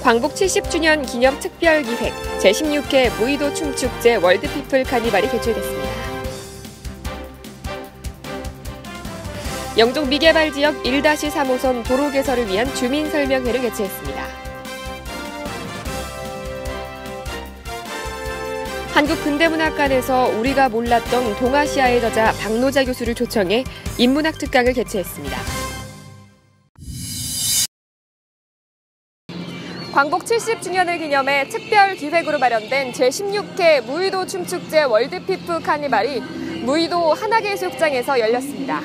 광복 70주년 기념 특별기획 제16회 무의도 춤축제 월드피플 카니발이 개최됐습니다. 영종 미개발 지역 1-3호선 도로 개설을 위한 주민 설명회를 개최했습니다. 한국근대문학관에서 우리가 몰랐던 동아시아의 저자 박노자 교수를 초청해 인문학 특강을 개최했습니다. 광복 70주년을 기념해 특별 기획으로 마련된 제16회 무의도 춤축제 월드피플 카니발이 무의도 한화해수욕장에서 열렸습니다.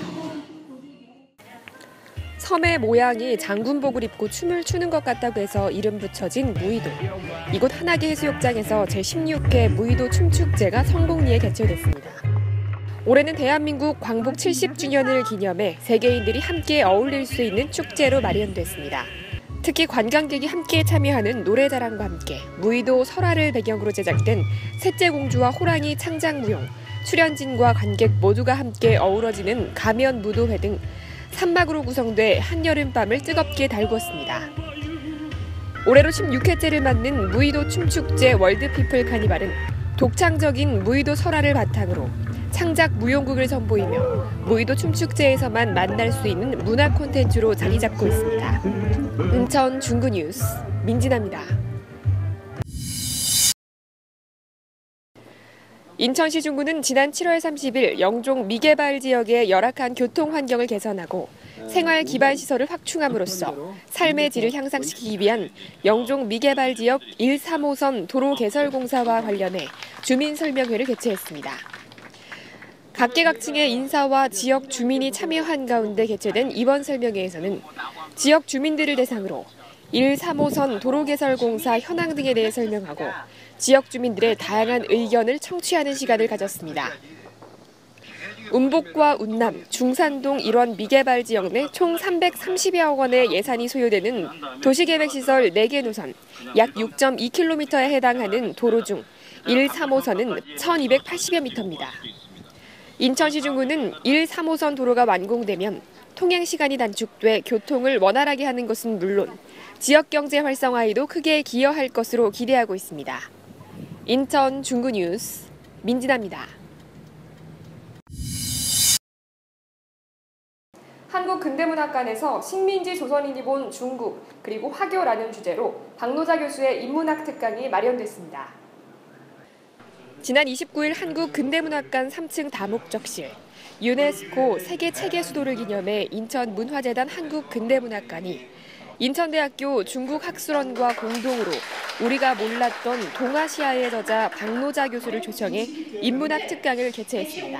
섬의 모양이 장군복을 입고 춤을 추는 것 같다고 해서 이름 붙여진 무의도. 이곳 한화해수욕장에서 제16회 무의도 춤축제가 성공리에 개최됐습니다. 올해는 대한민국 광복 70주년을 기념해 세계인들이 함께 어울릴 수 있는 축제로 마련됐습니다. 특히 관광객이 함께 참여하는 노래자랑과 함께 무의도 설화를 배경으로 제작된 셋째 공주와 호랑이 창작무용, 출연진과 관객 모두가 함께 어우러지는 가면 무도회 등 3막으로 구성돼 한여름밤을 뜨겁게 달구었습니다. 올해로 16회째를 맞는 무의도 춤축제 월드피플 카니발은 독창적인 무의도 설화를 바탕으로 창작 무용극을 선보이며 무의도 춤축제에서만 만날 수 있는 문화 콘텐츠로 자리 잡고 있습니다. 인천 중구뉴스 민진아입니다. 인천시 중구는 지난 7월 30일 영종 미개발 지역의 열악한 교통 환경을 개선하고 생활 기반 시설을 확충함으로써 삶의 질을 향상시키기 위한 영종 미개발 지역 1-3호선 도로 개설 공사와 관련해 주민 설명회를 개최했습니다. 각계각층의 인사와 지역 주민이 참여한 가운데 개최된 이번 설명회에서는 지역 주민들을 대상으로 1-3호선 도로 개설 공사 현황 등에 대해 설명하고 지역 주민들의 다양한 의견을 청취하는 시간을 가졌습니다. 운복과 운남, 중산동 일원 미개발 지역 내 총 330여억 원의 예산이 소요되는 도시계획시설 4개 노선, 약 6.2km에 해당하는 도로 중 1-3호선은 1,280여 미터입니다. 인천시 중구는 1-3호선 도로가 완공되면 통행 시간이 단축돼 교통을 원활하게 하는 것은 물론 지역 경제 활성화에도 크게 기여할 것으로 기대하고 있습니다. 인천 중구뉴스 민진아입니다. 한국근대문학관에서 식민지 조선인이 본 중국 그리고 화교라는 주제로 박노자 교수의 인문학 특강이 마련됐습니다. 지난 29일 한국근대문학관 3층 다목적실, 유네스코 세계 체계 수도를 기념해 인천문화재단 한국근대문학관이 인천대학교 중국학술원과 공동으로 우리가 몰랐던 동아시아의 저자 박노자 교수를 초청해 인문학 특강을 개최했습니다.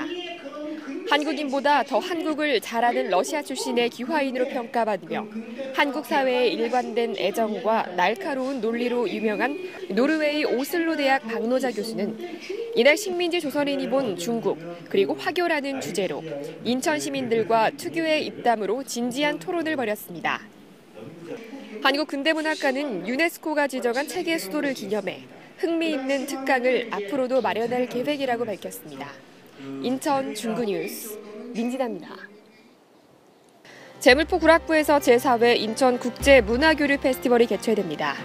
한국인보다 더 한국을 잘 아는 러시아 출신의 기화인으로 평가받으며 한국 사회에 일관된 애정과 날카로운 논리로 유명한 노르웨이 오슬로 대학 박노자 교수는 이날 식민지 조선인이 본 중국 그리고 화교라는 주제로 인천 시민들과 특유의 입담으로 진지한 토론을 벌였습니다. 한국근대문학관은 유네스코가 지정한 체계 수도를 기념해 흥미있는 특강을 앞으로도 마련할 계획이라고 밝혔습니다. 인천 중구뉴스 민진아입니다. 제물포 구락부에서 제4회 인천국제문화교류 페스티벌이 개최됩니다.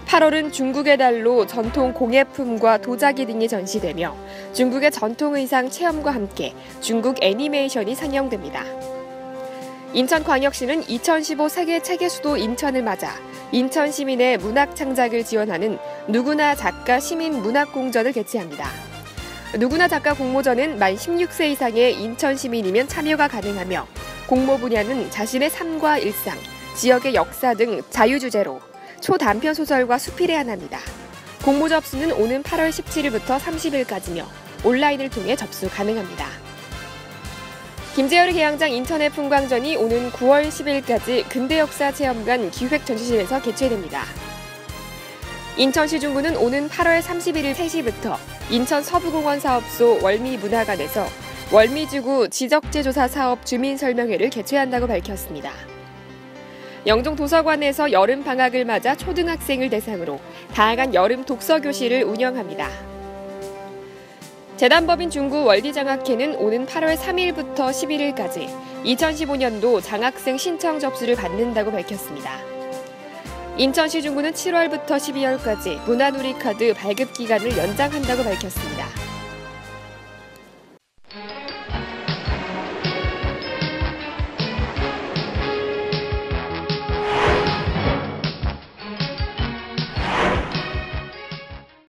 8월은 중국의 달로 전통 공예품과 도자기 등이 전시되며 중국의 전통 의상 체험과 함께 중국 애니메이션이 상영됩니다. 인천광역시는 2015 세계 체계 수도 인천을 맞아 인천 시민의 문학 창작을 지원하는 누구나 작가 시민 문학 공전을 개최합니다. 누구나 작가 공모전은 만 16세 이상의 인천 시민이면 참여가 가능하며 공모 분야는 자신의 삶과 일상, 지역의 역사 등 자유주제로 초단편 소설과 수필에 한합니다. 공모 접수는 오는 8월 17일부터 30일까지며 온라인을 통해 접수 가능합니다. 김재열 개항장 인천의 풍광전이 오는 9월 10일까지 근대역사 체험관 기획전시실에서 개최됩니다. 인천시 중구는 오는 8월 31일 3시부터 인천 서부공원 사업소 월미문화관에서 월미지구 지적재조사 사업 주민설명회를 개최한다고 밝혔습니다. 영종도서관에서 여름방학을 맞아 초등학생을 대상으로 다양한 여름 독서교실을 운영합니다. 재단법인 중구 월디장학회는 오는 8월 3일부터 11일까지 2015년도 장학생 신청 접수를 받는다고 밝혔습니다. 인천시중구는 7월부터 12월까지 문화누리카드 발급 기간을 연장한다고 밝혔습니다.